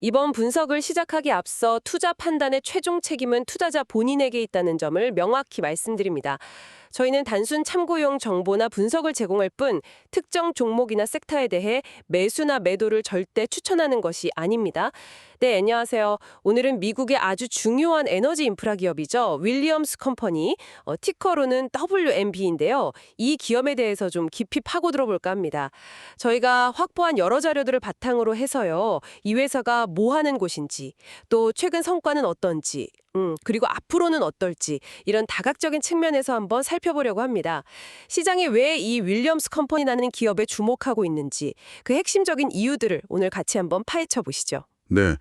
이번 분석을 시작하기 앞서 투자 판단의 최종 책임은 투자자 본인에게 있다는 점을 명확히 말씀드립니다. 저희는 단순 참고용 정보나 분석을 제공할 뿐 특정 종목이나 섹터에 대해 매수나 매도를 절대 추천하는 것이 아닙니다. 네, 안녕하세요. 오늘은 미국의 아주 중요한 에너지 인프라 기업이죠. 윌리엄스 컴퍼니, 티커로는 WMB인데요. 이 기업에 대해서 좀 깊이 파고 들어볼까 합니다. 저희가 확보한 여러 자료들을 바탕으로 해서요. 이 회사가 뭐 하는 곳인지, 또 최근 성과는 어떤지, 그리고 앞으로는 어떨지 이런 다각적인 측면에서 한번 살펴보려고 합니다. 시장이 왜 이 윌리엄스 컴퍼니라는 기업에 주목하고 있는지 그 핵심적인 이유들을 오늘 같이 한번 파헤쳐 보시죠. 네,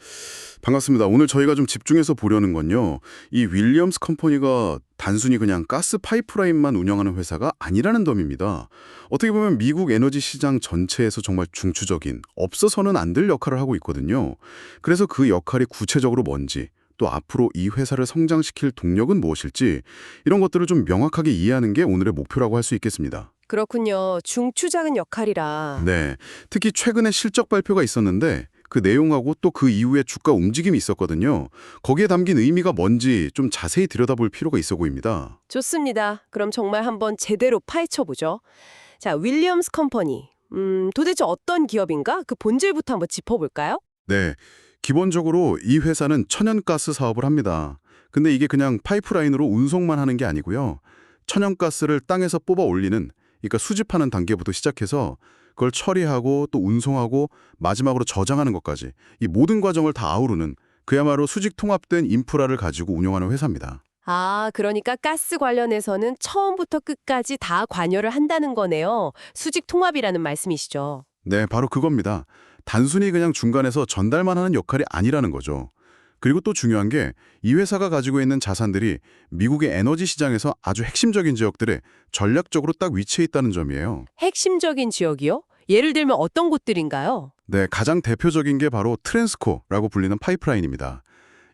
반갑습니다. 오늘 저희가 좀 집중해서 보려는 건요. 이 윌리엄스 컴퍼니가 단순히 그냥 가스 파이프라인만 운영하는 회사가 아니라는 점입니다. 어떻게 보면 미국 에너지 시장 전체에서 정말 중추적인, 없어서는 안 될 역할을 하고 있거든요. 그래서 그 역할이 구체적으로 뭔지, 또 앞으로 이 회사를 성장시킬 동력은 무엇일지 이런 것들을 좀 명확하게 이해하는 게 오늘의 목표라고 할 수 있겠습니다. 그렇군요. 중추작은 역할이라. 네, 특히 최근에 실적 발표가 있었는데 그 내용하고 또 그 이후에 주가 움직임이 있었거든요. 거기에 담긴 의미가 뭔지 좀 자세히 들여다볼 필요가 있어 보입니다. 좋습니다. 그럼 정말 한번 제대로 파헤쳐 보죠. 자, 윌리엄스 컴퍼니. 도대체 어떤 기업인가? 그 본질부터 한번 짚어볼까요? 네, 기본적으로 이 회사는 천연가스 사업을 합니다. 근데 이게 그냥 파이프라인으로 운송만 하는 게 아니고요. 천연가스를 땅에서 뽑아 올리는, 그러니까 수집하는 단계부터 시작해서 그걸 처리하고 또 운송하고 마지막으로 저장하는 것까지 이 모든 과정을 다 아우르는 그야말로 수직 통합된 인프라를 가지고 운영하는 회사입니다. 아, 그러니까 가스 관련해서는 처음부터 끝까지 다 관여를 한다는 거네요. 수직 통합이라는 말씀이시죠. 네, 바로 그겁니다. 단순히 그냥 중간에서 전달만 하는 역할이 아니라는 거죠. 그리고 또 중요한 게 이 회사가 가지고 있는 자산들이 미국의 에너지 시장에서 아주 핵심적인 지역들에 전략적으로 딱 위치해 있다는 점이에요. 핵심적인 지역이요? 예를 들면 어떤 곳들인가요? 네, 가장 대표적인 게 바로 트랜스코라고 불리는 파이프라인입니다.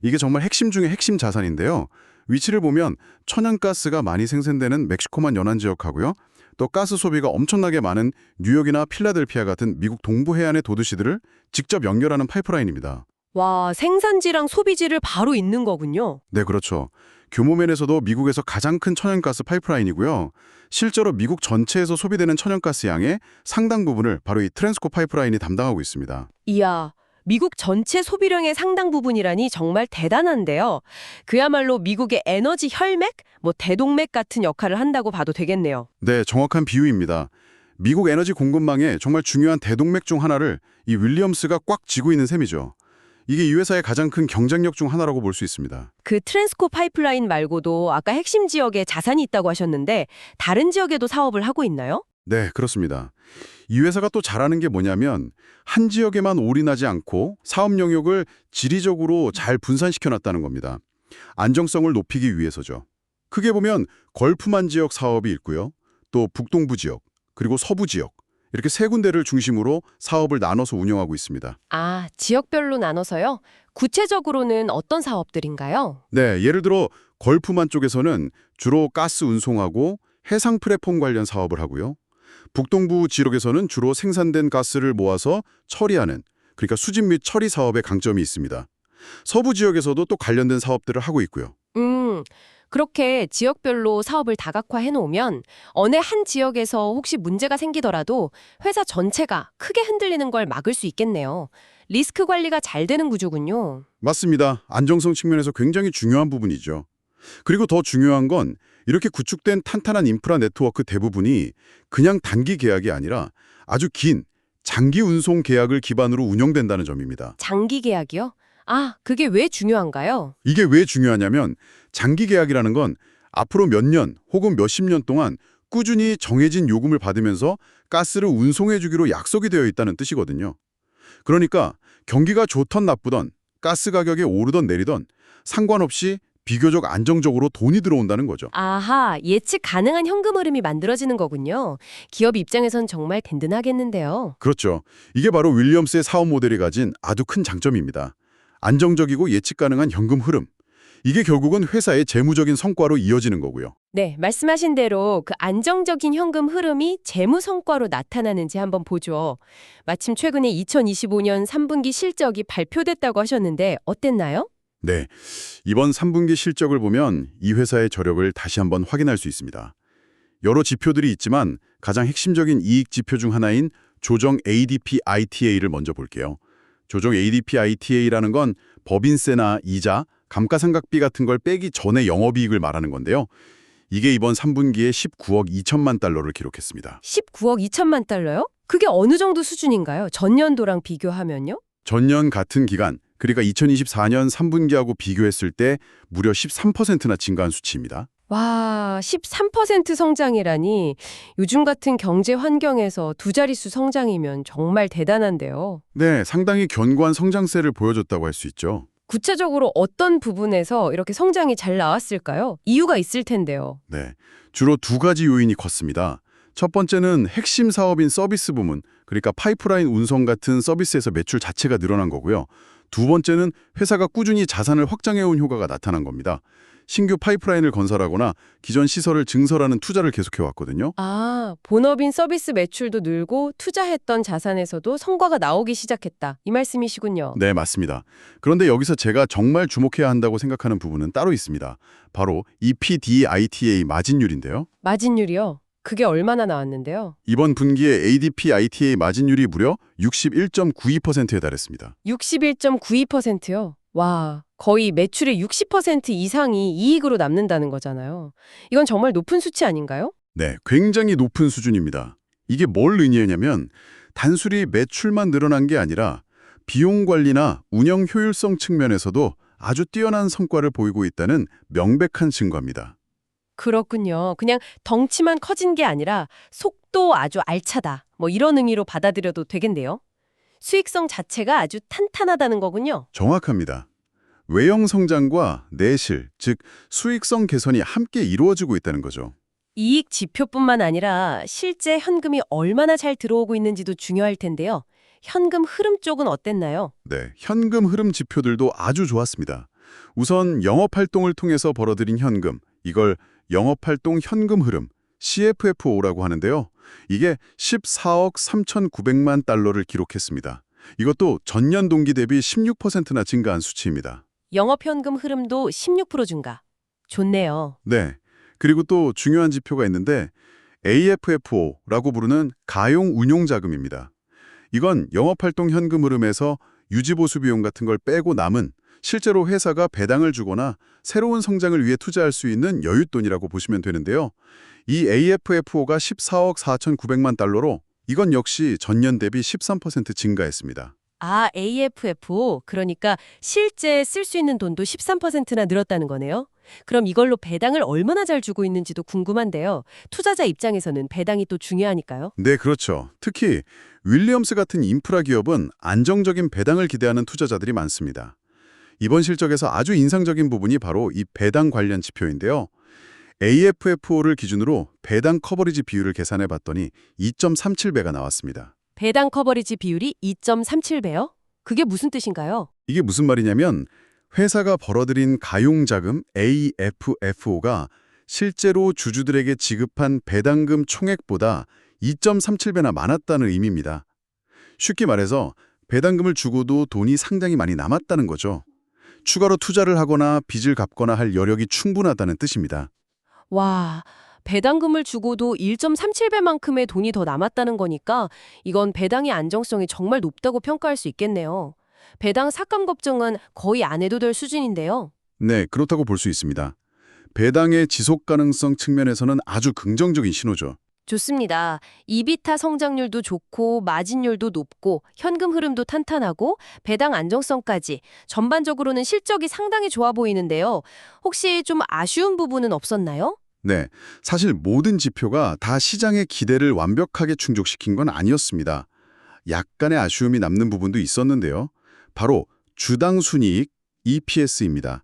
이게 정말 핵심 중에 핵심 자산인데요. 위치를 보면 천연가스가 많이 생산되는 멕시코만 연안 지역하고요. 또 가스 소비가 엄청나게 많은 뉴욕이나 필라델피아 같은 미국 동부 해안의 도시들을 직접 연결하는 파이프라인입니다. 와, 생산지랑 소비지를 바로 잇는 거군요. 네, 그렇죠. 규모 면에서도 미국에서 가장 큰 천연가스 파이프라인이고요. 실제로 미국 전체에서 소비되는 천연가스 양의 상당 부분을 바로 이 트랜스코 파이프라인이 담당하고 있습니다. 이야, 미국 전체 소비량의 상당 부분이라니 정말 대단한데요. 그야말로 미국의 에너지 혈맥, 대동맥 같은 역할을 한다고 봐도 되겠네요. 네, 정확한 비유입니다. 미국 에너지 공급망의 정말 중요한 대동맥 중 하나를 이 윌리엄스가 꽉 쥐고 있는 셈이죠. 이게 이 회사의 가장 큰 경쟁력 중 하나라고 볼 수 있습니다. 그 트랜스코 파이프라인 말고도 아까 핵심 지역에 자산이 있다고 하셨는데 다른 지역에도 사업을 하고 있나요? 네, 그렇습니다. 이 회사가 또 잘하는 게 뭐냐면 한 지역에만 올인하지 않고 사업 영역을 지리적으로 잘 분산시켜놨다는 겁니다. 안정성을 높이기 위해서죠. 크게 보면 걸프만 지역 사업이 있고요. 또 북동부 지역, 그리고 서부 지역 이렇게 세 군데를 중심으로 사업을 나눠서 운영하고 있습니다. 아, 지역별로 나눠서요? 구체적으로는 어떤 사업들인가요? 네, 예를 들어 걸프만 쪽에서는 주로 가스 운송하고 해상 플랫폼 관련 사업을 하고요. 북동부 지역에서는 주로 생산된 가스를 모아서 처리하는, 그러니까 수집 및 처리 사업에 강점이 있습니다. 서부 지역에서도 또 관련된 사업들을 하고 있고요. 그렇게 지역별로 사업을 다각화해 놓으면 어느 한 지역에서 혹시 문제가 생기더라도 회사 전체가 크게 흔들리는 걸 막을 수 있겠네요. 리스크 관리가 잘 되는 구조군요. 맞습니다. 안정성 측면에서 굉장히 중요한 부분이죠. 그리고 더 중요한 건 이렇게 구축된 탄탄한 인프라 네트워크 대부분이 그냥 단기 계약이 아니라 아주 긴 장기 운송 계약을 기반으로 운영된다는 점입니다. 장기 계약이요? 아, 그게 왜 중요한가요? 이게 왜 중요하냐면 장기 계약이라는 건 앞으로 몇 년 혹은 몇십 년 동안 꾸준히 정해진 요금을 받으면서 가스를 운송해 주기로 약속이 되어 있다는 뜻이거든요. 그러니까 경기가 좋던 나쁘던 가스 가격이 오르던 내리던 상관없이 비교적 안정적으로 돈이 들어온다는 거죠. 아하, 예측 가능한 현금 흐름이 만들어지는 거군요. 기업 입장에선 정말 든든하겠는데요. 그렇죠. 이게 바로 윌리엄스의 사업 모델이 가진 아주 큰 장점입니다. 안정적이고 예측 가능한 현금 흐름. 이게 결국은 회사의 재무적인 성과로 이어지는 거고요. 네, 말씀하신 대로 그 안정적인 현금 흐름이 재무 성과로 나타나는지 한번 보죠. 마침 최근에 2025년 3분기 실적이 발표됐다고 하셨는데 어땠나요? 네, 이번 3분기 실적을 보면 이 회사의 저력을 다시 한번 확인할 수 있습니다. 여러 지표들이 있지만 가장 핵심적인 이익 지표 중 하나인 조정 ADP ITA를 먼저 볼게요. 조정 ADP ITA라는 건 법인세나 이자, 감가상각비 같은 걸 빼기 전에 영업이익을 말하는 건데요. 이게 이번 3분기에 19억 2천만 달러를 기록했습니다. 19억 2천만 달러요? 그게 어느 정도 수준인가요? 전년도랑 비교하면요? 전년 같은 기간, 그러니까 2024년 3분기하고 비교했을 때 무려 13%나 증가한 수치입니다. 와, 13% 성장이라니 요즘 같은 경제 환경에서 두 자릿수 성장이면 정말 대단한데요. 네, 상당히 견고한 성장세를 보여줬다고 할 수 있죠. 구체적으로 어떤 부분에서 이렇게 성장이 잘 나왔을까요? 이유가 있을 텐데요. 네, 주로 두 가지 요인이 컸습니다. 첫 번째는 핵심 사업인 서비스 부문, 그러니까 파이프라인 운송 같은 서비스에서 매출 자체가 늘어난 거고요. 두 번째는 회사가 꾸준히 자산을 확장해온 효과가 나타난 겁니다. 신규 파이프라인을 건설하거나 기존 시설을 증설하는 투자를 계속해왔거든요. 아, 본업인 서비스 매출도 늘고 투자했던 자산에서도 성과가 나오기 시작했다. 이 말씀이시군요. 네, 맞습니다. 그런데 여기서 제가 정말 주목해야 한다고 생각하는 부분은 따로 있습니다. 바로 EBITDA 마진율인데요. 마진율이요? 그게 얼마나 나왔는데요? 이번 분기에 ADP ITA 마진율이 무려 61.92%에 달했습니다. 61.92%요? 와, 거의 매출의 60% 이상이 이익으로 남는다는 거잖아요. 이건 정말 높은 수치 아닌가요? 네, 굉장히 높은 수준입니다. 이게 뭘 의미하냐면 단순히 매출만 늘어난 게 아니라 비용 관리나 운영 효율성 측면에서도 아주 뛰어난 성과를 보이고 있다는 명백한 증거입니다. 그렇군요. 그냥 덩치만 커진 게 아니라 속도 아주 알차다. 뭐 이런 의미로 받아들여도 되겠네요. 수익성 자체가 아주 탄탄하다는 거군요. 정확합니다. 외형 성장과 내실, 즉 수익성 개선이 함께 이루어지고 있다는 거죠. 이익 지표뿐만 아니라 실제 현금이 얼마나 잘 들어오고 있는지도 중요할 텐데요. 현금 흐름 쪽은 어땠나요? 네, 현금 흐름 지표들도 아주 좋았습니다. 우선 영업활동을 통해서 벌어들인 현금, 이걸 영업활동 현금 흐름, CFFO라고 하는데요. 이게 14억 3,900만 달러를 기록했습니다. 이것도 전년 동기 대비 16%나 증가한 수치입니다. 영업 현금 흐름도 16% 증가. 좋네요. 네, 그리고 또 중요한 지표가 있는데 AFFO라고 부르는 가용 운용 자금입니다. 이건 영업활동 현금 흐름에서 유지보수 비용 같은 걸 빼고 남은 실제로 회사가 배당을 주거나 새로운 성장을 위해 투자할 수 있는 여윳돈이라고 보시면 되는데요. 이 AFFO가 14억 4,900만 달러로 이건 역시 전년 대비 13% 증가했습니다. 아, AFFO. 그러니까 실제 쓸 수 있는 돈도 13%나 늘었다는 거네요. 그럼 이걸로 배당을 얼마나 잘 주고 있는지도 궁금한데요. 투자자 입장에서는 배당이 또 중요하니까요. 네, 그렇죠. 특히 윌리엄스 같은 인프라 기업은 안정적인 배당을 기대하는 투자자들이 많습니다. 이번 실적에서 아주 인상적인 부분이 바로 이 배당 관련 지표인데요. AFFO를 기준으로 배당 커버리지 비율을 계산해 봤더니 2.37배가 나왔습니다. 배당 커버리지 비율이 2.37배요? 그게 무슨 뜻인가요? 이게 무슨 말이냐면 회사가 벌어들인 가용자금 AFFO가 실제로 주주들에게 지급한 배당금 총액보다 2.37배나 많았다는 의미입니다. 쉽게 말해서 배당금을 주고도 돈이 상당히 많이 남았다는 거죠. 추가로 투자를 하거나 빚을 갚거나 할 여력이 충분하다는 뜻입니다. 와, 배당금을 주고도 1.37배만큼의 돈이 더 남았다는 거니까 이건 배당의 안정성이 정말 높다고 평가할 수 있겠네요. 배당 삭감 걱정은 거의 안 해도 될 수준인데요. 네, 그렇다고 볼 수 있습니다. 배당의 지속 가능성 측면에서는 아주 긍정적인 신호죠. 좋습니다. 이비타 성장률도 좋고 마진율도 높고 현금 흐름도 탄탄하고 배당 안정성까지 전반적으로는 실적이 상당히 좋아 보이는데요. 혹시 좀 아쉬운 부분은 없었나요? 네, 사실 모든 지표가 다 시장의 기대를 완벽하게 충족시킨 건 아니었습니다. 약간의 아쉬움이 남는 부분도 있었는데요. 바로 주당 순이익 EPS입니다.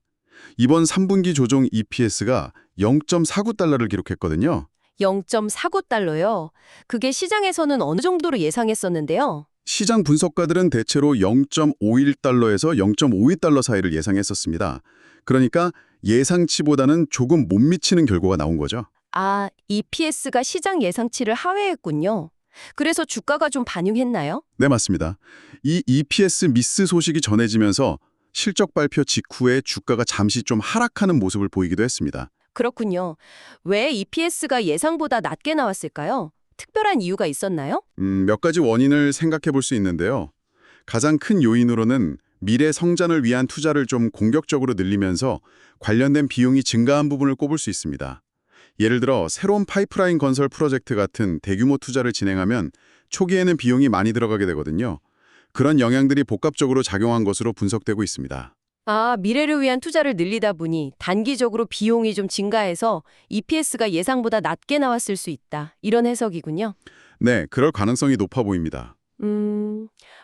이번 3분기 조정 EPS가 0.49달러를 기록했거든요. 0.49달러요. 그게 시장에서는 어느 정도로 예상했었는데요. 시장 분석가들은 대체로 0.51달러에서 0.52달러 사이를 예상했었습니다. 그러니까 예상치보다는 조금 못 미치는 결과가 나온 거죠. 아, EPS가 시장 예상치를 하회했군요. 그래서 주가가 좀 반영했나요? 네, 맞습니다. 이 EPS 미스 소식이 전해지면서 실적 발표 직후에 주가가 잠시 좀 하락하는 모습을 보이기도 했습니다. 그렇군요. 왜 EPS가 예상보다 낮게 나왔을까요? 특별한 이유가 있었나요? 몇 가지 원인을 생각해 볼 수 있는데요. 가장 큰 요인으로는 미래 성장을 위한 투자를 좀 공격적으로 늘리면서 관련된 비용이 증가한 부분을 꼽을 수 있습니다. 예를 들어 새로운 파이프라인 건설 프로젝트 같은 대규모 투자를 진행하면 초기에는 비용이 많이 들어가게 되거든요. 그런 영향들이 복합적으로 작용한 것으로 분석되고 있습니다. 아, 미래를 위한 투자를 늘리다 보니 단기적으로 비용이 좀 증가해서 EPS가 예상보다 낮게 나왔을 수 있다. 이런 해석이군요. 네, 그럴 가능성이 높아 보입니다.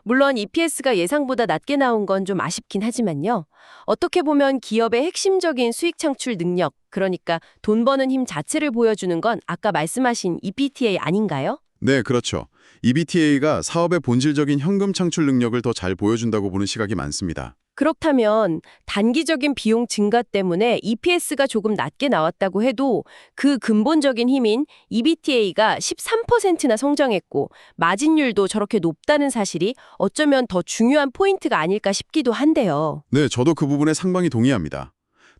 물론 EPS가 예상보다 낮게 나온 건 좀 아쉽긴 하지만요. 어떻게 보면 기업의 핵심적인 수익 창출 능력, 그러니까 돈 버는 힘 자체를 보여주는 건 아까 말씀하신 EBITDA 아닌가요? 네, 그렇죠. EBTA가 사업의 본질적인 현금 창출 능력을 더 잘 보여준다고 보는 시각이 많습니다. 그렇다면 단기적인 비용 증가 때문에 EPS가 조금 낮게 나왔다고 해도 그 근본적인 힘인 EBTA가 13%나 성장했고 마진율도 저렇게 높다는 사실이 어쩌면 더 중요한 포인트가 아닐까 싶기도 한데요. 네, 저도 그 부분에 상당히 동의합니다.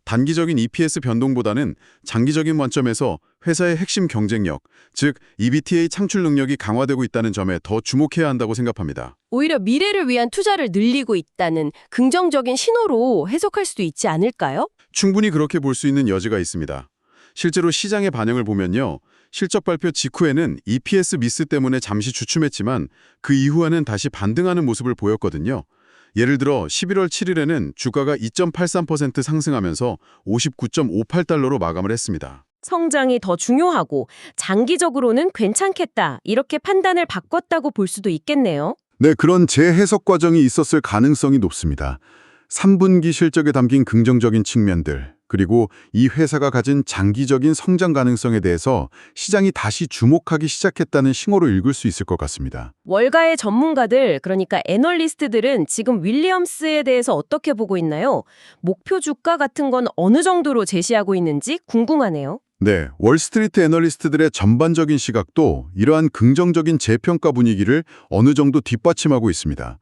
단기적인 EPS 변동보다는 장기적인 관점에서 회사의 핵심 경쟁력, 즉 EBTA 창출 능력이 강화되고 있다는 점에 더 주목해야 한다고 생각합니다. 오히려 미래를 위한 투자를 늘리고 있다는 긍정적인 신호로 해석할 수도 있지 않을까요? 충분히 그렇게 볼 수 있는 여지가 있습니다. 실제로 시장의 반응을 보면요. 실적 발표 직후에는 EPS 미스 때문에 잠시 주춤했지만 그 이후에는 다시 반등하는 모습을 보였거든요. 예를 들어 11월 7일에는 주가가 2.83% 상승하면서 59.58달러로 마감을 했습니다. 성장이 더 중요하고 장기적으로는 괜찮겠다 이렇게 판단을 바꿨다고 볼 수도 있겠네요. 네, 그런 재해석 과정이 있었을 가능성이 높습니다. 3분기 실적에 담긴 긍정적인 측면들, 그리고 이 회사가 가진 장기적인 성장 가능성에 대해서 시장이 다시 주목하기 시작했다는 징후로 읽을 수 있을 것 같습니다. 월가의 전문가들, 그러니까 애널리스트들은 지금 윌리엄스에 대해서 어떻게 보고 있나요? 목표 주가 같은 건 어느 정도로 제시하고 있는지 궁금하네요. 네, 월스트리트 애널리스트들의 전반적인 시각도 이러한 긍정적인 재평가 분위기를 어느 정도 뒷받침하고 있습니다.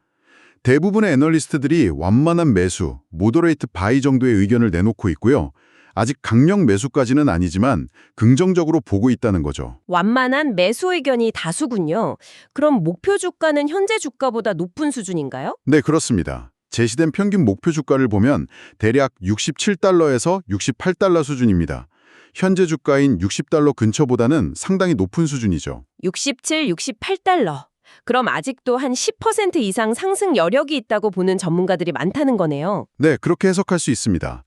대부분의 애널리스트들이 완만한 매수, 모더레이트 바이 정도의 의견을 내놓고 있고요. 아직 강력 매수까지는 아니지만 긍정적으로 보고 있다는 거죠. 완만한 매수 의견이 다수군요. 그럼 목표 주가는 현재 주가보다 높은 수준인가요? 네, 그렇습니다. 제시된 평균 목표 주가를 보면 대략 67달러에서 68달러 수준입니다. 현재 주가인 60달러 근처보다는 상당히 높은 수준이죠. 67, 68달러. 그럼 아직도 한 10% 이상 상승 여력이 있다고 보는 전문가들이 많다는 거네요. 네, 그렇게 해석할 수 있습니다.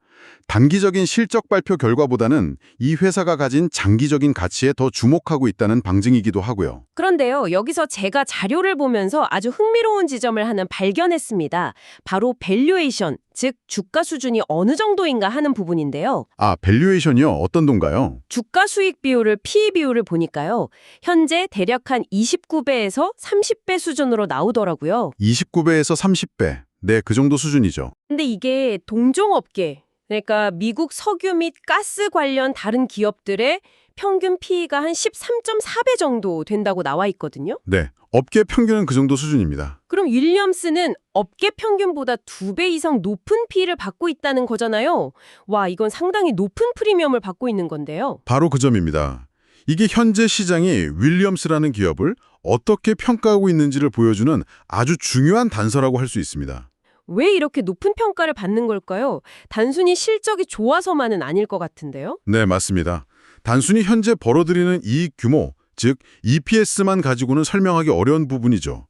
단기적인 실적 발표 결과보다는 이 회사가 가진 장기적인 가치에 더 주목하고 있다는 방증이기도 하고요. 그런데요, 여기서 제가 자료를 보면서 아주 흥미로운 지점을 하나 발견했습니다. 바로 밸류에이션, 즉 주가 수준이 어느 정도인가 하는 부분인데요. 아, 밸류에이션이요? 어떤 돈가요? 주가 수익 비율을 PE 비율을 보니까요. 현재 대략 한 29배에서 30배 수준으로 나오더라고요. 29배에서 30배. 네, 그 정도 수준이죠. 근데 이게 동종업계, 그러니까 미국 석유 및 가스 관련 다른 기업들의 평균 PE가 한 13.4배 정도 된다고 나와 있거든요. 네, 업계 평균은 그 정도 수준입니다. 그럼 윌리엄스는 업계 평균보다 2배 이상 높은 PE를 받고 있다는 거잖아요. 와, 이건 상당히 높은 프리미엄을 받고 있는 건데요. 바로 그 점입니다. 이게 현재 시장이 윌리엄스라는 기업을 어떻게 평가하고 있는지를 보여주는 아주 중요한 단서라고 할 수 있습니다. 왜 이렇게 높은 평가를 받는 걸까요? 단순히 실적이 좋아서만은 아닐 것 같은데요. 네, 맞습니다. 단순히 현재 벌어들이는 이익 규모, 즉 EPS만 가지고는 설명하기 어려운 부분이죠.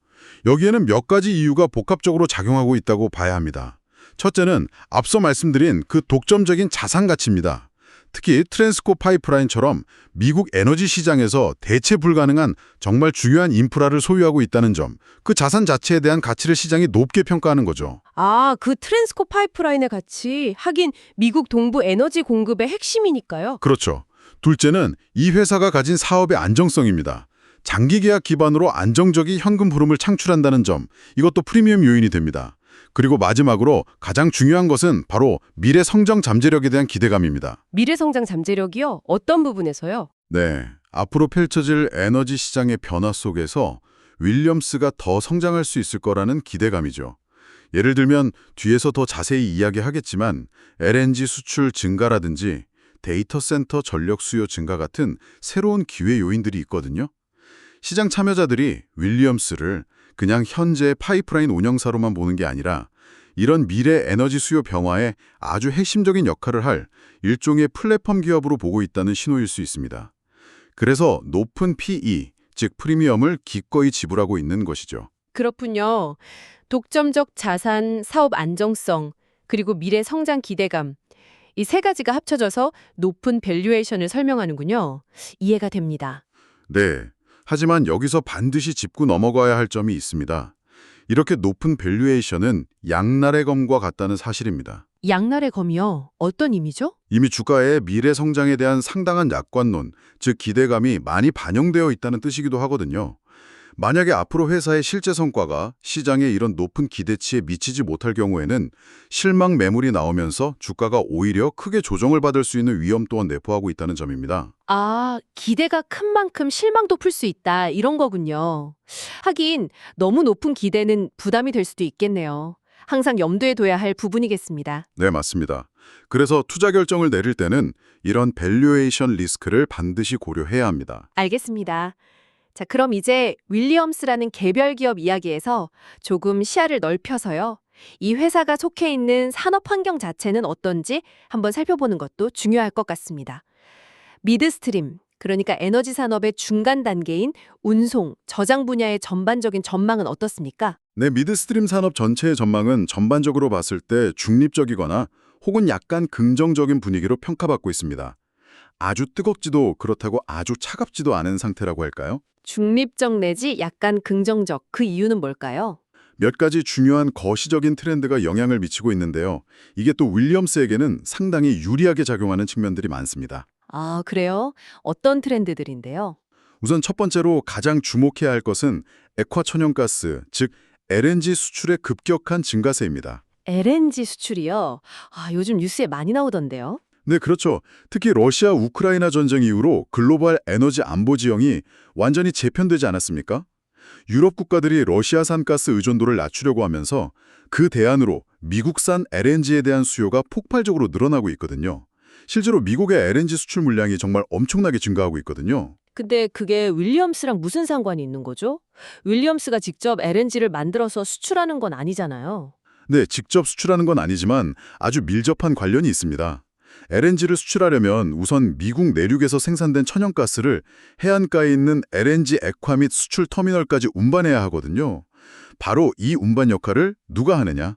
여기에는 몇 가지 이유가 복합적으로 작용하고 있다고 봐야 합니다. 첫째는 앞서 말씀드린 그 독점적인 자산 가치입니다. 특히 트랜스코 파이프라인처럼 미국 에너지 시장에서 대체 불가능한 정말 중요한 인프라를 소유하고 있다는 점, 그 자산 자체에 대한 가치를 시장이 높게 평가하는 거죠. 아, 그 트랜스코 파이프라인의 가치, 하긴 미국 동부 에너지 공급의 핵심이니까요. 그렇죠. 둘째는 이 회사가 가진 사업의 안정성입니다. 장기 계약 기반으로 안정적인 현금 흐름을 창출한다는 점, 이것도 프리미엄 요인이 됩니다. 그리고 마지막으로 가장 중요한 것은 바로 미래 성장 잠재력에 대한 기대감입니다. 미래 성장 잠재력이요? 어떤 부분에서요? 네, 앞으로 펼쳐질 에너지 시장의 변화 속에서 윌리엄스가 더 성장할 수 있을 거라는 기대감이죠. 예를 들면 뒤에서 더 자세히 이야기하겠지만 LNG 수출 증가라든지 데이터 센터 전력 수요 증가 같은 새로운 기회 요인들이 있거든요. 시장 참여자들이 윌리엄스를 그냥 현재 파이프라인 운영사로만 보는 게 아니라 이런 미래 에너지 수요 변화에 아주 핵심적인 역할을 할 일종의 플랫폼 기업으로 보고 있다는 신호일 수 있습니다. 그래서 높은 PE, 즉 프리미엄을 기꺼이 지불하고 있는 것이죠. 그렇군요. 독점적 자산, 사업 안정성, 그리고 미래 성장 기대감. 이 세 가지가 합쳐져서 높은 밸류에이션을 설명하는군요. 이해가 됩니다. 네. 하지만 여기서 반드시 짚고 넘어가야 할 점이 있습니다. 이렇게 높은 밸류에이션은 양날의 검과 같다는 사실입니다. 양날의 검이요? 어떤 의미죠? 이미 주가의 미래 성장에 대한 상당한 약관론, 즉 기대감이 많이 반영되어 있다는 뜻이기도 하거든요. 만약에 앞으로 회사의 실제 성과가 시장의 이런 높은 기대치에 미치지 못할 경우에는 실망 매물이 나오면서 주가가 오히려 크게 조정을 받을 수 있는 위험 또한 내포하고 있다는 점입니다. 아, 기대가 큰 만큼 실망도 풀 수 있다, 이런 거군요. 하긴 너무 높은 기대는 부담이 될 수도 있겠네요. 항상 염두에 둬야 할 부분이겠습니다. 네, 맞습니다. 그래서 투자 결정을 내릴 때는 이런 밸류에이션 리스크를 반드시 고려해야 합니다. 알겠습니다. 자, 그럼 이제 윌리엄스라는 개별 기업 이야기에서 조금 시야를 넓혀서요. 이 회사가 속해 있는 산업 환경 자체는 어떤지 한번 살펴보는 것도 중요할 것 같습니다. 미드스트림, 그러니까 에너지 산업의 중간 단계인 운송, 저장 분야의 전반적인 전망은 어떻습니까? 네, 미드스트림 산업 전체의 전망은 전반적으로 봤을 때 중립적이거나 혹은 약간 긍정적인 분위기로 평가받고 있습니다. 아주 뜨겁지도 그렇다고 아주 차갑지도 않은 상태라고 할까요? 중립적 내지 약간 긍정적, 그 이유는 뭘까요? 몇 가지 중요한 거시적인 트렌드가 영향을 미치고 있는데요. 이게 또 윌리엄스에게는 상당히 유리하게 작용하는 측면들이 많습니다. 아, 그래요? 어떤 트렌드들인데요? 우선 첫 번째로 가장 주목해야 할 것은 액화천연가스, 즉 LNG 수출의 급격한 증가세입니다. LNG 수출이요? 아, 요즘 뉴스에 많이 나오던데요. 네, 그렇죠. 특히 러시아 우크라이나 전쟁 이후로 글로벌 에너지 안보 지형이 완전히 재편되지 않았습니까? 유럽 국가들이 러시아산 가스 의존도를 낮추려고 하면서 그 대안으로 미국산 LNG에 대한 수요가 폭발적으로 늘어나고 있거든요. 실제로 미국의 LNG 수출 물량이 정말 엄청나게 증가하고 있거든요. 근데 그게 윌리엄스랑 무슨 상관이 있는 거죠? 윌리엄스가 직접 LNG를 만들어서 수출하는 건 아니잖아요. 네, 직접 수출하는 건 아니지만 아주 밀접한 관련이 있습니다. LNG를 수출하려면 우선 미국 내륙에서 생산된 천연가스를 해안가에 있는 LNG 액화 및 수출 터미널까지 운반해야 하거든요. 바로 이 운반 역할을 누가 하느냐?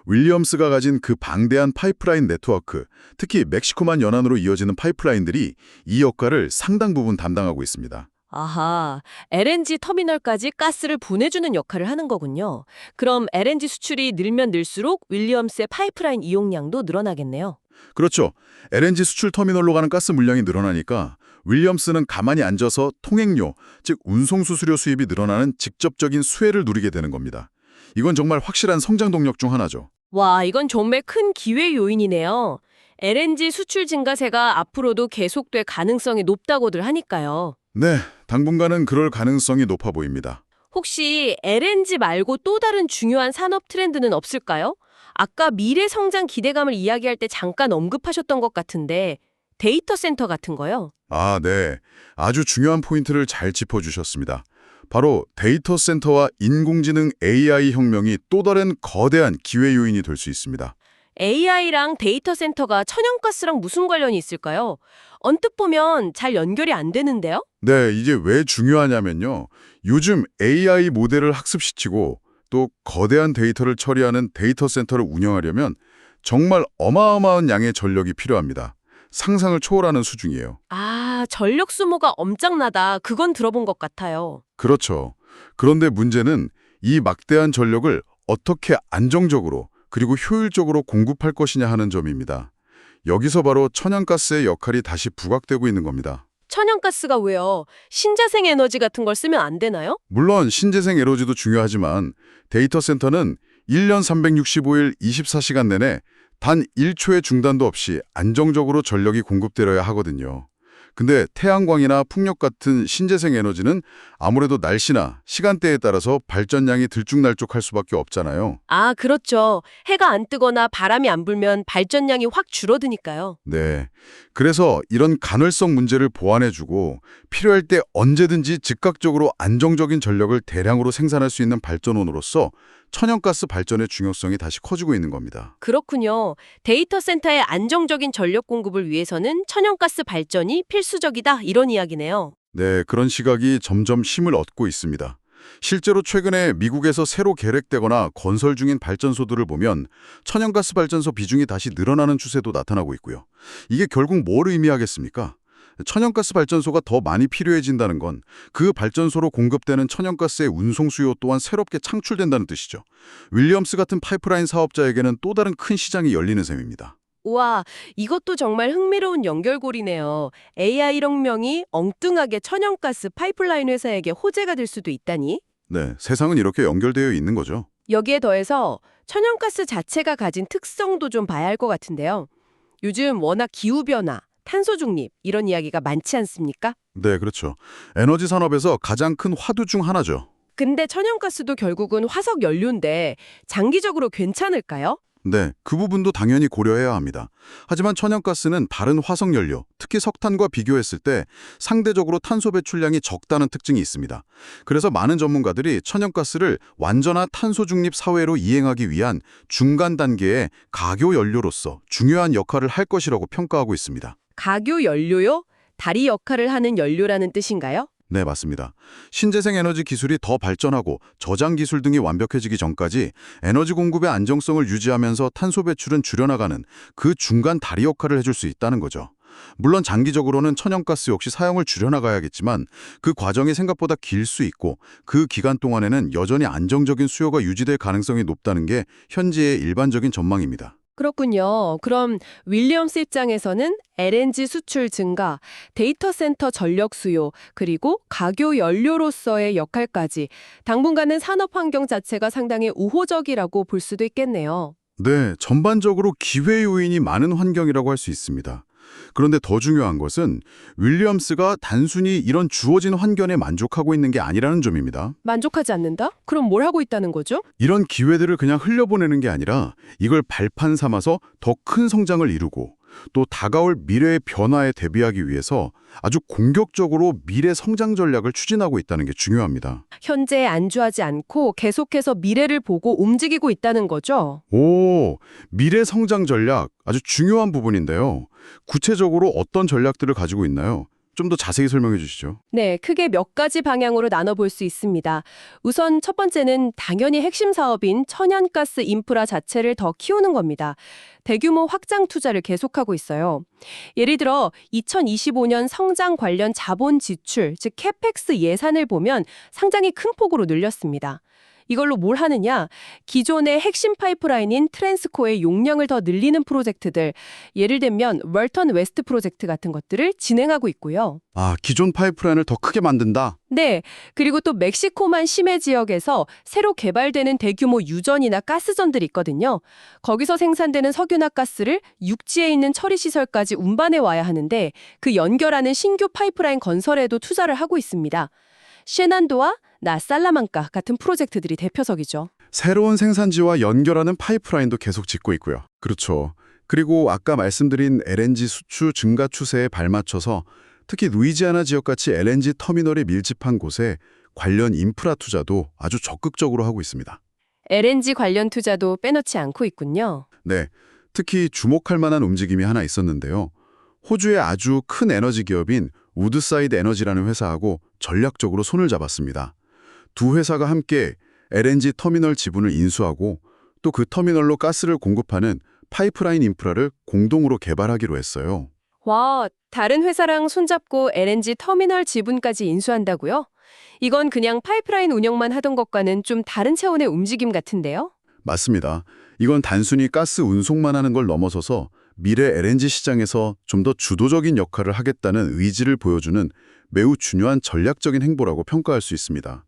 윌리엄스가 가진 그 방대한 파이프라인 네트워크, 특히 멕시코만 연안으로 이어지는 파이프라인들이 이 역할을 상당 부분 담당하고 있습니다. 아하, LNG 터미널까지 가스를 보내주는 역할을 하는 거군요. 그럼 LNG 수출이 늘면 늘수록 윌리엄스의 파이프라인 이용량도 늘어나겠네요. 그렇죠. LNG 수출 터미널로 가는 가스 물량이 늘어나니까 윌리엄스는 가만히 앉아서 통행료, 즉 운송수수료 수입이 늘어나는 직접적인 수혜를 누리게 되는 겁니다. 이건 정말 확실한 성장 동력 중 하나죠. 와, 이건 정말 큰 기회 요인이네요. LNG 수출 증가세가 앞으로도 계속될 가능성이 높다고들 하니까요. 네, 당분간은 그럴 가능성이 높아 보입니다. 혹시 LNG 말고 또 다른 중요한 산업 트렌드는 없을까요? 아까 미래 성장 기대감을 이야기할 때 잠깐 언급하셨던 것 같은데 데이터 센터 같은 거요? 아, 네. 아주 중요한 포인트를 잘 짚어주셨습니다. 바로 데이터 센터와 인공지능 AI 혁명이 또 다른 거대한 기회 요인이 될 수 있습니다. AI랑 데이터 센터가 천연가스랑 무슨 관련이 있을까요? 언뜻 보면 잘 연결이 안 되는데요? 네, 이게 왜 중요하냐면요. 요즘 AI 모델을 학습시키고 또 거대한 데이터를 처리하는 데이터 센터를 운영하려면 정말 어마어마한 양의 전력이 필요합니다. 상상을 초월하는 수준이에요. 아, 전력 수모가 엄청나다. 그건 들어본 것 같아요. 그렇죠. 그런데 문제는 이 막대한 전력을 어떻게 안정적으로 그리고 효율적으로 공급할 것이냐 하는 점입니다. 여기서 바로 천연가스의 역할이 다시 부각되고 있는 겁니다. 천연가스가 왜요? 신재생 에너지 같은 걸 쓰면 안 되나요? 물론 신재생 에너지도 중요하지만 데이터 센터는 1년 365일 24시간 내내 단 1초의 중단도 없이 안정적으로 전력이 공급되어야 하거든요. 근데 태양광이나 풍력 같은 신재생 에너지는 아무래도 날씨나 시간대에 따라서 발전량이 들쭉날쭉할 수밖에 없잖아요. 아, 그렇죠. 해가 안 뜨거나 바람이 안 불면 발전량이 확 줄어드니까요. 네. 그래서 이런 간헐성 문제를 보완해주고 필요할 때 언제든지 즉각적으로 안정적인 전력을 대량으로 생산할 수 있는 발전원으로서 천연가스 발전의 중요성이 다시 커지고 있는 겁니다. 그렇군요. 데이터 센터의 안정적인 전력 공급을 위해서는 천연가스 발전이 필수적이다, 이런 이야기네요. 네, 그런 시각이 점점 힘을 얻고 있습니다. 실제로 최근에 미국에서 새로 계획되거나 건설 중인 발전소들을 보면 천연가스 발전소 비중이 다시 늘어나는 추세도 나타나고 있고요. 이게 결국 뭘 의미하겠습니까? 천연가스 발전소가 더 많이 필요해진다는 건 그 발전소로 공급되는 천연가스의 운송 수요 또한 새롭게 창출된다는 뜻이죠. 윌리엄스 같은 파이프라인 사업자에게는 또 다른 큰 시장이 열리는 셈입니다. 우와, 이것도 정말 흥미로운 연결고리네요. AI 혁명이 엉뚱하게 천연가스 파이프라인 회사에게 호재가 될 수도 있다니? 네, 세상은 이렇게 연결되어 있는 거죠. 여기에 더해서 천연가스 자체가 가진 특성도 좀 봐야 할 것 같은데요. 요즘 워낙 기후변화, 탄소 중립 이런 이야기가 많지 않습니까? 네, 그렇죠. 에너지 산업에서 가장 큰 화두 중 하나죠. 근데 천연가스도 결국은 화석 연료인데 장기적으로 괜찮을까요? 네, 그 부분도 당연히 고려해야 합니다. 하지만 천연가스는 다른 화석연료, 특히 석탄과 비교했을 때 상대적으로 탄소 배출량이 적다는 특징이 있습니다. 그래서 많은 전문가들이 천연가스를 완전한 탄소 중립 사회로 이행하기 위한 중간 단계의 가교 연료로서 중요한 역할을 할 것이라고 평가하고 있습니다. 가교 연료요? 다리 역할을 하는 연료라는 뜻인가요? 네, 맞습니다. 신재생 에너지 기술이 더 발전하고 저장 기술 등이 완벽해지기 전까지 에너지 공급의 안정성을 유지하면서 탄소 배출은 줄여나가는 그 중간 다리 역할을 해줄 수 있다는 거죠. 물론 장기적으로는 천연가스 역시 사용을 줄여나가야겠지만 그 과정이 생각보다 길 수 있고 그 기간 동안에는 여전히 안정적인 수요가 유지될 가능성이 높다는 게 현재의 일반적인 전망입니다. 그렇군요. 그럼 윌리엄스 입장에서는 LNG 수출 증가, 데이터 센터 전력 수요, 그리고 가교 연료로서의 역할까지 당분간은 산업 환경 자체가 상당히 우호적이라고 볼 수도 있겠네요. 네, 전반적으로 기회 요인이 많은 환경이라고 할 수 있습니다. 그런데 더 중요한 것은 윌리엄스가 단순히 이런 주어진 환경에 만족하고 있는 게 아니라는 점입니다. 만족하지 않는다? 그럼 뭘 하고 있다는 거죠? 이런 기회들을 그냥 흘려보내는 게 아니라 이걸 발판 삼아서 더 큰 성장을 이루고 또 다가올 미래의 변화에 대비하기 위해서 아주 공격적으로 미래 성장 전략을 추진하고 있다는 게 중요합니다. 현재에 안주하지 않고 계속해서 미래를 보고 움직이고 있다는 거죠? 오, 미래 성장 전략 아주 중요한 부분인데요. 구체적으로 어떤 전략들을 가지고 있나요? 좀 더 자세히 설명해 주시죠. 네, 크게 몇 가지 방향으로 나눠볼 수 있습니다. 우선 첫 번째는 당연히 핵심 사업인 천연가스 인프라 자체를 더 키우는 겁니다. 대규모 확장 투자를 계속하고 있어요. 예를 들어 2025년 성장 관련 자본 지출, 즉 캐펙스 예산을 보면 상당히 큰 폭으로 늘렸습니다. 이걸로 뭘 하느냐? 기존의 핵심 파이프라인인 트랜스코의 용량을 더 늘리는 프로젝트들, 예를 들면 월턴 웨스트 프로젝트 같은 것들을 진행하고 있고요. 아, 기존 파이프라인을 더 크게 만든다? 네, 그리고 또 멕시코만 심해 지역에서 새로 개발되는 대규모 유전이나 가스전들이 있거든요. 거기서 생산되는 석유나 가스를 육지에 있는 처리시설까지 운반해 와야 하는데 그 연결하는 신규 파이프라인 건설에도 투자를 하고 있습니다. 셰난도와 나살라만카 같은 프로젝트들이 대표적이죠. 새로운 생산지와 연결하는 파이프라인도 계속 짓고 있고요. 그렇죠. 그리고 아까 말씀드린 LNG 수출 증가 추세에 발맞춰서 특히 루이지아나 지역같이 LNG 터미널이 밀집한 곳에 관련 인프라 투자도 아주 적극적으로 하고 있습니다. LNG 관련 투자도 빼놓지 않고 있군요. 네, 특히 주목할 만한 움직임이 하나 있었는데요. 호주의 아주 큰 에너지 기업인 우드사이드 에너지라는 회사하고 전략적으로 손을 잡았습니다. 두 회사가 함께 LNG 터미널 지분을 인수하고 또 그 터미널로 가스를 공급하는 파이프라인 인프라를 공동으로 개발하기로 했어요. 와, 다른 회사랑 손잡고 LNG 터미널 지분까지 인수한다고요? 이건 그냥 파이프라인 운영만 하던 것과는 좀 다른 차원의 움직임 같은데요? 맞습니다. 이건 단순히 가스 운송만 하는 걸 넘어서서 미래 LNG 시장에서 좀 더 주도적인 역할을 하겠다는 의지를 보여주는 매우 중요한 전략적인 행보라고 평가할 수 있습니다.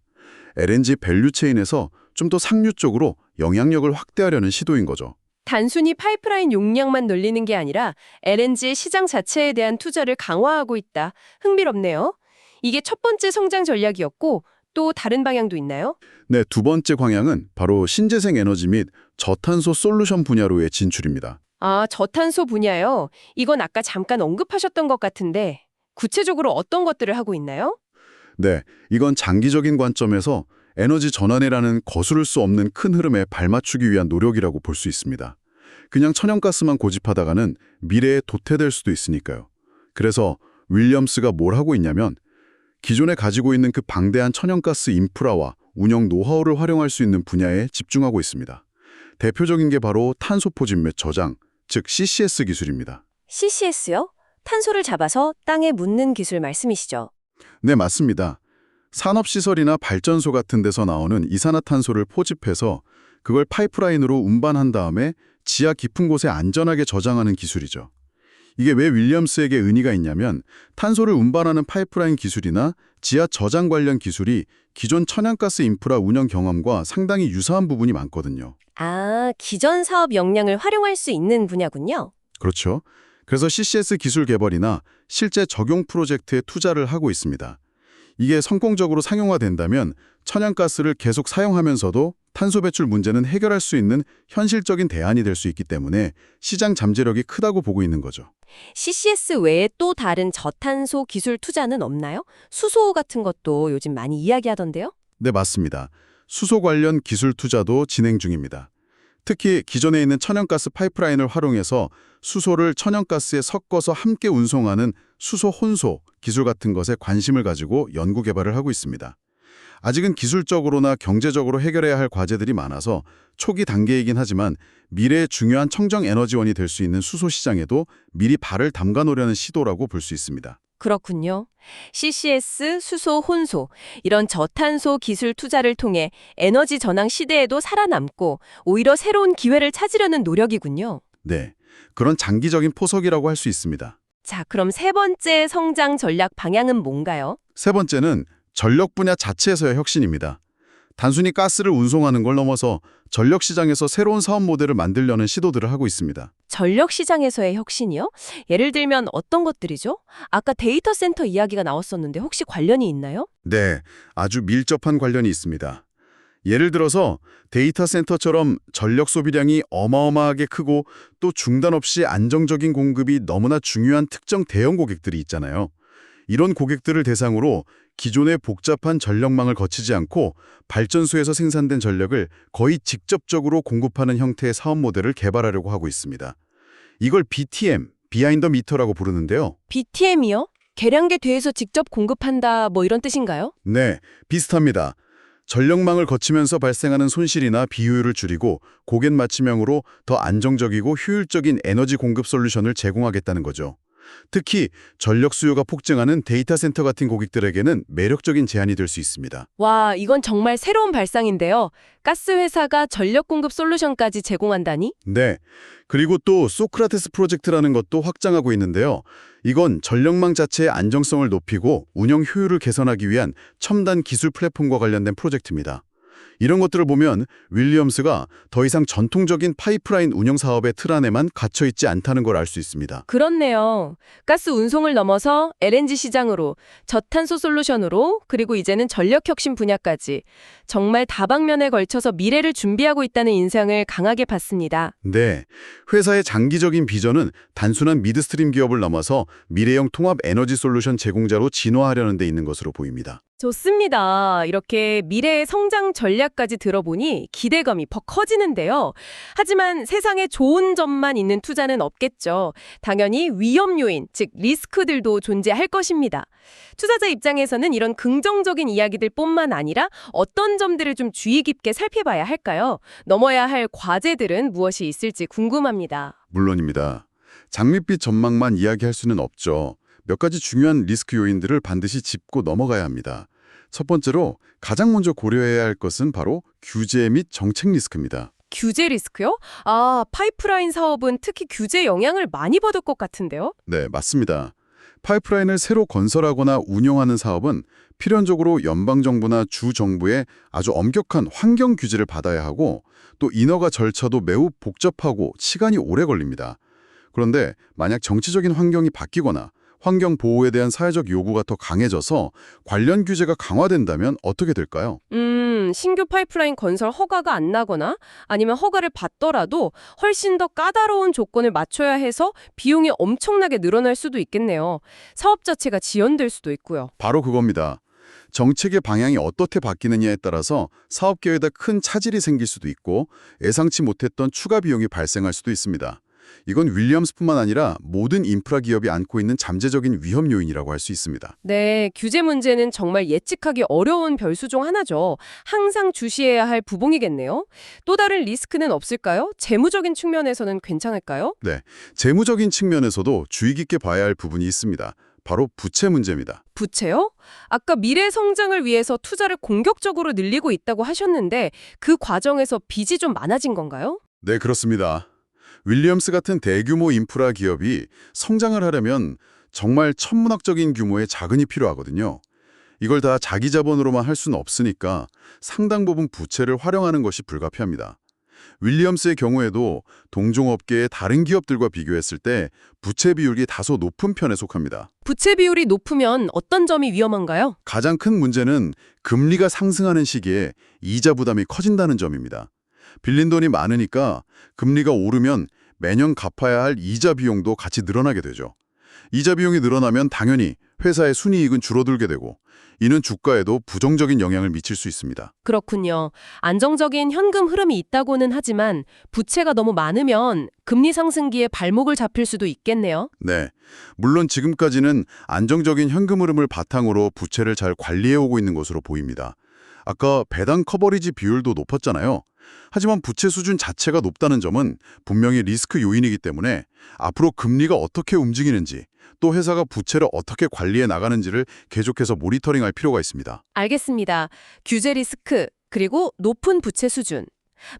LNG 밸류체인에서 좀 더 상류적으로 영향력을 확대하려는 시도인 거죠. 단순히 파이프라인 용량만 늘리는 게 아니라 LNG의 시장 자체에 대한 투자를 강화하고 있다. 흥미롭네요. 이게 첫 번째 성장 전략이었고 또 다른 방향도 있나요? 네, 두 번째 방향은 바로 신재생 에너지 및 저탄소 솔루션 분야로의 진출입니다. 아, 저탄소 분야요. 이건 아까 잠깐 언급하셨던 것 같은데 구체적으로 어떤 것들을 하고 있나요? 네, 이건 장기적인 관점에서 에너지 전환이라는 거스를 수 없는 큰 흐름에 발맞추기 위한 노력이라고 볼 수 있습니다. 그냥 천연가스만 고집하다가는 미래에 도태될 수도 있으니까요. 그래서 윌리엄스가 뭘 하고 있냐면 기존에 가지고 있는 그 방대한 천연가스 인프라와 운영 노하우를 활용할 수 있는 분야에 집중하고 있습니다. 대표적인 게 바로 탄소 포집 및 저장, 즉 CCS 기술입니다. CCS요? 탄소를 잡아서 땅에 묻는 기술 말씀이시죠? 네, 맞습니다. 산업시설이나 발전소 같은 데서 나오는 이산화탄소를 포집해서 그걸 파이프라인으로 운반한 다음에 지하 깊은 곳에 안전하게 저장하는 기술이죠. 이게 왜 윌리엄스에게 의미가 있냐면 탄소를 운반하는 파이프라인 기술이나 지하 저장 관련 기술이 기존 천연가스 인프라 운영 경험과 상당히 유사한 부분이 많거든요. 아, 기존 사업 역량을 활용할 수 있는 분야군요. 그렇죠. 그래서 CCS 기술 개발이나 실제 적용 프로젝트에 투자를 하고 있습니다. 이게 성공적으로 상용화된다면 천연가스를 계속 사용하면서도 탄소 배출 문제는 해결할 수 있는 현실적인 대안이 될 수 있기 때문에 시장 잠재력이 크다고 보고 있는 거죠. CCS 외에 또 다른 저탄소 기술 투자는 없나요? 수소 같은 것도 요즘 많이 이야기하던데요? 네, 맞습니다. 수소 관련 기술 투자도 진행 중입니다. 특히 기존에 있는 천연가스 파이프라인을 활용해서 수소를 천연가스에 섞어서 함께 운송하는 수소 혼소 기술 같은 것에 관심을 가지고 연구 개발을 하고 있습니다. 아직은 기술적으로나 경제적으로 해결해야 할 과제들이 많아서 초기 단계이긴 하지만 미래의 중요한 청정 에너지원이 될 수 있는 수소 시장에도 미리 발을 담가 놓으려는 시도라고 볼 수 있습니다. 그렇군요. CCS, 수소, 혼소 이런 저탄소 기술 투자를 통해 에너지 전환 시대에도 살아남고 오히려 새로운 기회를 찾으려는 노력이군요. 네, 그런 장기적인 포석이라고 할 수 있습니다. 자, 그럼 세 번째 성장 전략 방향은 뭔가요? 세 번째는 전력 분야 자체에서의 혁신입니다. 단순히 가스를 운송하는 걸 넘어서 전력 시장에서 새로운 사업 모델을 만들려는 시도들을 하고 있습니다. 전력 시장에서의 혁신이요? 예를 들면 어떤 것들이죠? 아까 데이터 센터 이야기가 나왔었는데 혹시 관련이 있나요? 네, 아주 밀접한 관련이 있습니다. 예를 들어서 데이터 센터처럼 전력 소비량이 어마어마하게 크고 또 중단 없이 안정적인 공급이 너무나 중요한 특정 대형 고객들이 있잖아요. 이런 고객들을 대상으로 기존의 복잡한 전력망을 거치지 않고 발전소에서 생산된 전력을 거의 직접적으로 공급하는 형태의 사업 모델을 개발하려고 하고 있습니다. 이걸 BTM, 비하인드 미터라고 부르는데요. BTM이요? 계량기 뒤에서 직접 공급한다 뭐 이런 뜻인가요? 네, 비슷합니다. 전력망을 거치면서 발생하는 손실이나 비효율을 줄이고 고객 맞춤형으로 더 안정적이고 효율적인 에너지 공급 솔루션을 제공하겠다는 거죠. 특히 전력 수요가 폭증하는 데이터 센터 같은 고객들에게는 매력적인 제안이 될 수 있습니다. 와, 이건 정말 새로운 발상인데요. 가스 회사가 전력 공급 솔루션까지 제공한다니? 네. 그리고 또 소크라테스 프로젝트라는 것도 확장하고 있는데요. 이건 전력망 자체의 안정성을 높이고 운영 효율을 개선하기 위한 첨단 기술 플랫폼과 관련된 프로젝트입니다. 이런 것들을 보면 윌리엄스가 더 이상 전통적인 파이프라인 운영 사업의 틀 안에만 갇혀 있지 않다는 걸 알 수 있습니다. 그렇네요. 가스 운송을 넘어서 LNG 시장으로, 저탄소 솔루션으로, 그리고 이제는 전력 혁신 분야까지 정말 다방면에 걸쳐서 미래를 준비하고 있다는 인상을 강하게 받습니다. 네, 회사의 장기적인 비전은 단순한 미드스트림 기업을 넘어서 미래형 통합 에너지 솔루션 제공자로 진화하려는 데 있는 것으로 보입니다. 좋습니다. 이렇게 미래의 성장 전략까지 들어보니 기대감이 퍽 커지는데요. 하지만 세상에 좋은 점만 있는 투자는 없겠죠. 당연히 위험 요인, 즉 리스크들도 존재할 것입니다. 투자자 입장에서는 이런 긍정적인 이야기들 뿐만 아니라 어떤 점들을 좀 주의 깊게 살펴봐야 할까요? 넘어야 할 과제들은 무엇이 있을지 궁금합니다. 물론입니다. 장밋빛 전망만 이야기할 수는 없죠. 몇 가지 중요한 리스크 요인들을 반드시 짚고 넘어가야 합니다. 첫 번째로 가장 먼저 고려해야 할 것은 바로 규제 및 정책 리스크입니다. 규제 리스크요? 아, 파이프라인 사업은 특히 규제 영향을 많이 받을 것 같은데요? 네, 맞습니다. 파이프라인을 새로 건설하거나 운영하는 사업은 필연적으로 연방정부나 주정부의 아주 엄격한 환경 규제를 받아야 하고 또 인허가 절차도 매우 복잡하고 시간이 오래 걸립니다. 그런데 만약 정치적인 환경이 바뀌거나 환경 보호에 대한 사회적 요구가 더 강해져서 관련 규제가 강화된다면 어떻게 될까요? 신규 파이프라인 건설 허가가 안 나거나 아니면 허가를 받더라도 훨씬 더 까다로운 조건을 맞춰야 해서 비용이 엄청나게 늘어날 수도 있겠네요. 사업 자체가 지연될 수도 있고요. 바로 그겁니다. 정책의 방향이 어떻게 바뀌느냐에 따라서 사업 계획에 큰 차질이 생길 수도 있고 예상치 못했던 추가 비용이 발생할 수도 있습니다. 이건 윌리엄스뿐만 아니라 모든 인프라 기업이 안고 있는 잠재적인 위험 요인이라고 할 수 있습니다. 네, 규제 문제는 정말 예측하기 어려운 별수 중 하나죠. 항상 주시해야 할 부봉이겠네요. 또 다른 리스크는 없을까요? 재무적인 측면에서는 괜찮을까요? 네, 재무적인 측면에서도 주의 깊게 봐야 할 부분이 있습니다. 바로 부채 문제입니다. 부채요? 아까 미래 성장을 위해서 투자를 공격적으로 늘리고 있다고 하셨는데 그 과정에서 빚이 좀 많아진 건가요? 네, 그렇습니다. 윌리엄스 같은 대규모 인프라 기업이 성장을 하려면 정말 천문학적인 규모의 자금이 필요하거든요. 이걸 다 자기 자본으로만 할 수는 없으니까 상당 부분 부채를 활용하는 것이 불가피합니다. 윌리엄스의 경우에도 동종업계의 다른 기업들과 비교했을 때 부채 비율이 다소 높은 편에 속합니다. 부채 비율이 높으면 어떤 점이 위험한가요? 가장 큰 문제는 금리가 상승하는 시기에 이자 부담이 커진다는 점입니다. 빌린 돈이 많으니까 금리가 오르면 매년 갚아야 할 이자 비용도 같이 늘어나게 되죠. 이자 비용이 늘어나면 당연히 회사의 순이익은 줄어들게 되고 이는 주가에도 부정적인 영향을 미칠 수 있습니다. 그렇군요. 안정적인 현금 흐름이 있다고는 하지만 부채가 너무 많으면 금리 상승기에 발목을 잡힐 수도 있겠네요. 네, 물론 지금까지는 안정적인 현금 흐름을 바탕으로 부채를 잘 관리해오고 있는 것으로 보입니다. 아까 배당 커버리지 비율도 높았잖아요. 하지만 부채 수준 자체가 높다는 점은 분명히 리스크 요인이기 때문에 앞으로 금리가 어떻게 움직이는지 또 회사가 부채를 어떻게 관리해 나가는지를 계속해서 모니터링할 필요가 있습니다. 알겠습니다. 규제 리스크, 그리고 높은 부채 수준.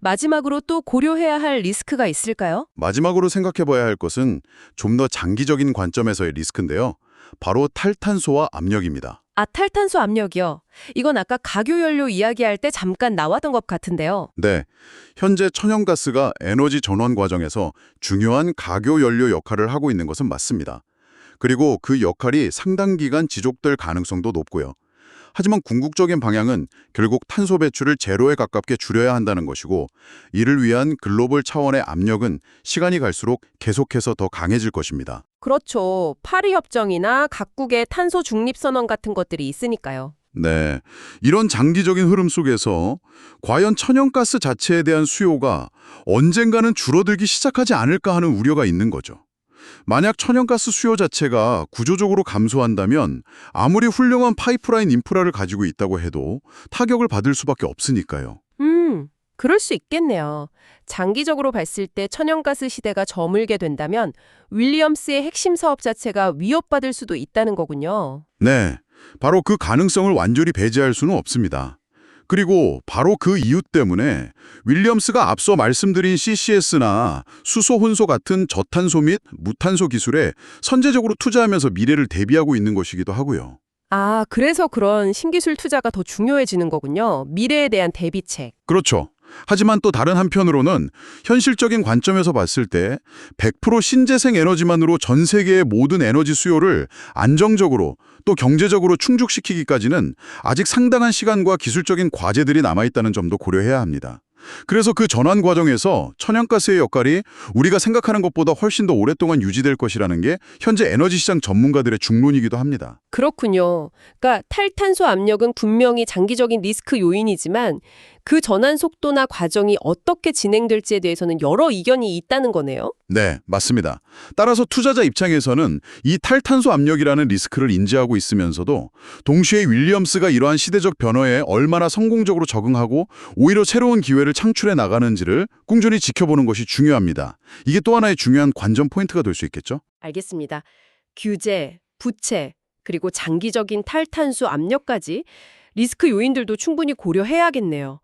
마지막으로 또 고려해야 할 리스크가 있을까요? 마지막으로 생각해 봐야 할 것은 좀 더 장기적인 관점에서의 리스크인데요. 바로 탈탄소와 압력입니다. 아, 탈탄소 압력이요. 이건 아까 가교연료 이야기할 때 잠깐 나왔던 것 같은데요. 네, 현재 천연가스가 에너지 전환 과정에서 중요한 가교연료 역할을 하고 있는 것은 맞습니다. 그리고 그 역할이 상당 기간 지속될 가능성도 높고요. 하지만 궁극적인 방향은 결국 탄소 배출을 제로에 가깝게 줄여야 한다는 것이고 이를 위한 글로벌 차원의 압력은 시간이 갈수록 계속해서 더 강해질 것입니다. 그렇죠. 파리 협정이나 각국의 탄소 중립 선언 같은 것들이 있으니까요. 네, 이런 장기적인 흐름 속에서 과연 천연가스 자체에 대한 수요가 언젠가는 줄어들기 시작하지 않을까 하는 우려가 있는 거죠. 만약 천연가스 수요 자체가 구조적으로 감소한다면 아무리 훌륭한 파이프라인 인프라를 가지고 있다고 해도 타격을 받을 수밖에 없으니까요. 그럴 수 있겠네요. 장기적으로 봤을 때 천연가스 시대가 저물게 된다면 윌리엄스의 핵심 사업 자체가 위협받을 수도 있다는 거군요. 네, 바로 그 가능성을 완전히 배제할 수는 없습니다. 그리고 바로 그 이유 때문에 윌리엄스가 앞서 말씀드린 CCS나 수소 혼소 같은 저탄소 및 무탄소 기술에 선제적으로 투자하면서 미래를 대비하고 있는 것이기도 하고요. 아, 그래서 그런 신기술 투자가 더 중요해지는 거군요. 미래에 대한 대비책. 그렇죠. 하지만 또 다른 한편으로는 현실적인 관점에서 봤을 때 100% 신재생 에너지만으로 전 세계의 모든 에너지 수요를 안정적으로 또 경제적으로 충족시키기까지는 아직 상당한 시간과 기술적인 과제들이 남아있다는 점도 고려해야 합니다. 그래서 그 전환 과정에서 천연가스의 역할이 우리가 생각하는 것보다 훨씬 더 오랫동안 유지될 것이라는 게 현재 에너지 시장 전문가들의 중론이기도 합니다. 그렇군요. 그러니까 탈탄소 압력은 분명히 장기적인 리스크 요인이지만 그 전환 속도나 과정이 어떻게 진행될지에 대해서는 여러 이견이 있다는 거네요. 네, 맞습니다. 따라서 투자자 입장에서는 이 탈탄소 압력이라는 리스크를 인지하고 있으면서도 동시에 윌리엄스가 이러한 시대적 변화에 얼마나 성공적으로 적응하고 오히려 새로운 기회를 창출해 나가는지를 꿍준히 지켜보는 것이 중요합니다. 이게 또 하나의 중요한 관전 포인트가 될 수 있겠죠? 알겠습니다. 규제, 부채, 그리고 장기적인 탈탄소 압력까지 리스크 요인들도 충분히 고려해야겠네요.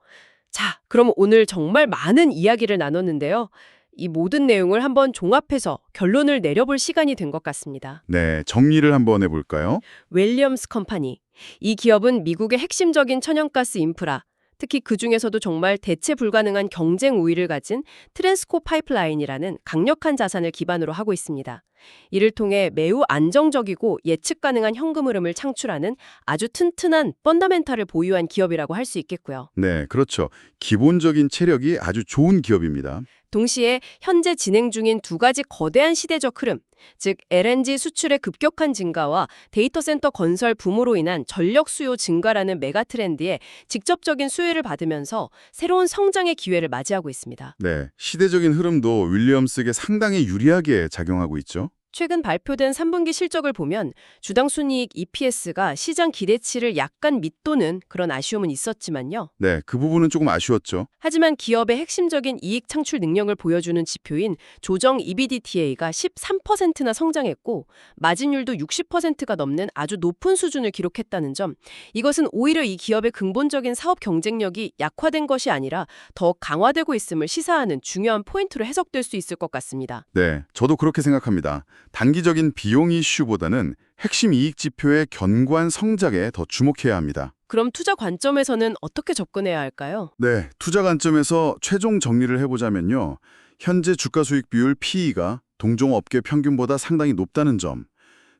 자, 그럼 오늘 정말 많은 이야기를 나눴는데요. 이 모든 내용을 한번 종합해서 결론을 내려볼 시간이 된 것 같습니다. 네, 정리를 한번 해볼까요? 윌리엄스 컴퍼니. 이 기업은 미국의 핵심적인 천연가스 인프라, 특히 그중에서도 정말 대체 불가능한 경쟁 우위를 가진 트랜스코 파이프라인이라는 강력한 자산을 기반으로 하고 있습니다. 이를 통해 매우 안정적이고 예측 가능한 현금 흐름을 창출하는 아주 튼튼한 펀더멘탈을 보유한 기업이라고 할 수 있겠고요. 네, 그렇죠. 기본적인 체력이 아주 좋은 기업입니다. 동시에 현재 진행 중인 두 가지 거대한 시대적 흐름, 즉 LNG 수출의 급격한 증가와 데이터 센터 건설 붐으로 인한 전력 수요 증가라는 메가 트렌드에 직접적인 수혜를 받으면서 새로운 성장의 기회를 맞이하고 있습니다. 네, 시대적인 흐름도 윌리엄스에게 상당히 유리하게 작용하고 있죠. 최근 발표된 3분기 실적을 보면 주당 순이익 EPS가 시장 기대치를 약간 밑도는 그런 아쉬움은 있었지만요. 네, 그 부분은 조금 아쉬웠죠. 하지만 기업의 핵심적인 이익 창출 능력을 보여주는 지표인 조정 EBITDA가 13%나 성장했고 마진율도 60%가 넘는 아주 높은 수준을 기록했다는 점, 이것은 오히려 이 기업의 근본적인 사업 경쟁력이 약화된 것이 아니라 더 강화되고 있음을 시사하는 중요한 포인트로 해석될 수 있을 것 같습니다. 네, 저도 그렇게 생각합니다. 단기적인 비용 이슈보다는 핵심 이익 지표의 견고한 성장에 더 주목해야 합니다. 그럼 투자 관점에서는 어떻게 접근해야 할까요? 네, 투자 관점에서 최종 정리를 해보자면요. 현재 주가 수익 비율 PE가 동종 업계 평균보다 상당히 높다는 점,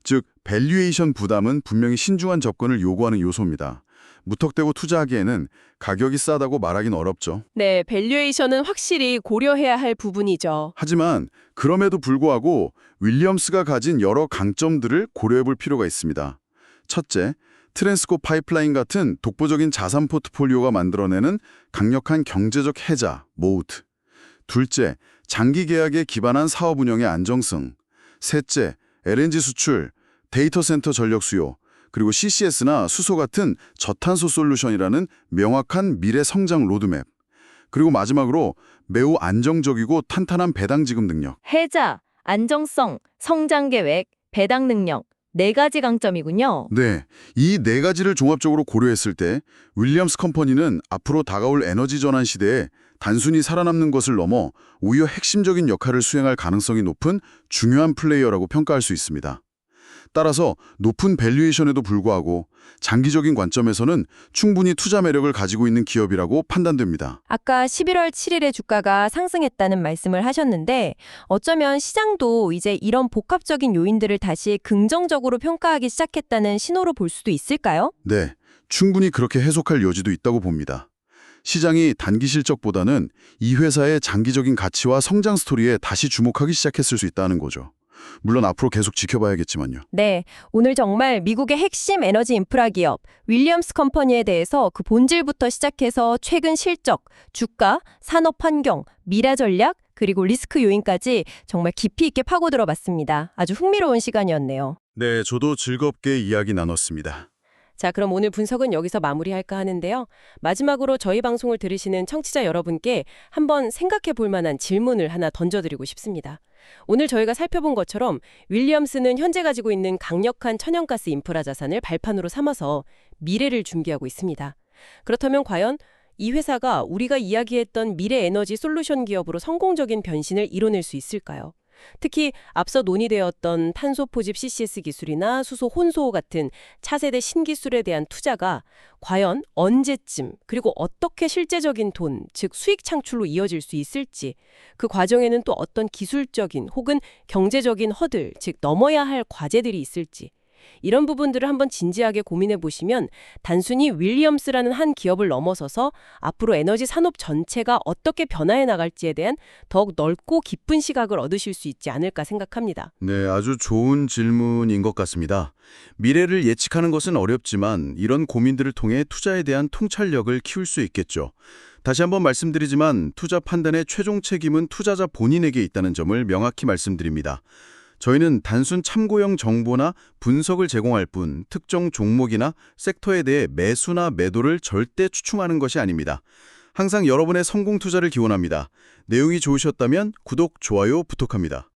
즉 밸류에이션 부담은 분명히 신중한 접근을 요구하는 요소입니다. 무턱대고 투자하기에는 가격이 싸다고 말하긴 어렵죠. 네, 밸류에이션은 확실히 고려해야 할 부분이죠. 하지만 그럼에도 불구하고 윌리엄스가 가진 여러 강점들을 고려해볼 필요가 있습니다. 첫째, 트랜스코 파이프라인 같은 독보적인 자산 포트폴리오가 만들어내는 강력한 경제적 해자, 모트. 둘째, 장기 계약에 기반한 사업 운영의 안정성. 셋째, LNG 수출, 데이터 센터 전력 수요, 그리고 CCS나 수소 같은 저탄소 솔루션이라는 명확한 미래 성장 로드맵. 그리고 마지막으로 매우 안정적이고 탄탄한 배당 지급 능력. 해자, 안정성, 성장 계획, 배당 능력, 네 가지 강점이군요. 네, 이 네 가지를 종합적으로 고려했을 때 윌리엄스 컴퍼니는 앞으로 다가올 에너지 전환 시대에 단순히 살아남는 것을 넘어 오히려 핵심적인 역할을 수행할 가능성이 높은 중요한 플레이어라고 평가할 수 있습니다. 따라서 높은 밸류에이션에도 불구하고 장기적인 관점에서는 충분히 투자 매력을 가지고 있는 기업이라고 판단됩니다. 아까 11월 7일에 주가가 상승했다는 말씀을 하셨는데 어쩌면 시장도 이제 이런 복합적인 요인들을 다시 긍정적으로 평가하기 시작했다는 신호로 볼 수도 있을까요? 네, 충분히 그렇게 해석할 여지도 있다고 봅니다. 시장이 단기 실적보다는 이 회사의 장기적인 가치와 성장 스토리에 다시 주목하기 시작했을 수 있다는 거죠. 물론 앞으로 계속 지켜봐야겠지만요. 네, 오늘 정말 미국의 핵심 에너지 인프라 기업 윌리엄스 컴퍼니에 대해서 그 본질부터 시작해서 최근 실적, 주가, 산업 환경, 미래 전략, 그리고 리스크 요인까지 정말 깊이 있게 파고들어 봤습니다. 아주 흥미로운 시간이었네요. 네, 저도 즐겁게 이야기 나눴습니다. 자, 그럼 오늘 분석은 여기서 마무리할까 하는데요. 마지막으로 저희 방송을 들으시는 청취자 여러분께 한번 생각해 볼 만한 질문을 하나 던져드리고 싶습니다. 오늘 저희가 살펴본 것처럼 윌리엄스는 현재 가지고 있는 강력한 천연가스 인프라 자산을 발판으로 삼아서 미래를 준비하고 있습니다. 그렇다면 과연 이 회사가 우리가 이야기했던 미래 에너지 솔루션 기업으로 성공적인 변신을 이뤄낼 수 있을까요? 특히 앞서 논의되었던 탄소 포집 CCS 기술이나 수소 혼소 같은 차세대 신기술에 대한 투자가 과연 언제쯤 그리고 어떻게 실제적인 돈, 즉 수익 창출로 이어질 수 있을지, 그 과정에는 또 어떤 기술적인 혹은 경제적인 허들, 즉 넘어야 할 과제들이 있을지, 이런 부분들을 한번 진지하게 고민해 보시면 단순히 윌리엄스라는 한 기업을 넘어서서 앞으로 에너지 산업 전체가 어떻게 변화해 나갈지에 대한 더욱 넓고 깊은 시각을 얻으실 수 있지 않을까 생각합니다. 네, 아주 좋은 질문인 것 같습니다. 미래를 예측하는 것은 어렵지만 이런 고민들을 통해 투자에 대한 통찰력을 키울 수 있겠죠. 다시 한번 말씀드리지만 투자 판단의 최종 책임은 투자자 본인에게 있다는 점을 명확히 말씀드립니다. 저희는 단순 참고용 정보나 분석을 제공할 뿐 특정 종목이나 섹터에 대해 매수나 매도를 절대 추측하는 것이 아닙니다. 항상 여러분의 성공 투자를 기원합니다. 내용이 좋으셨다면 구독, 좋아요 부탁합니다.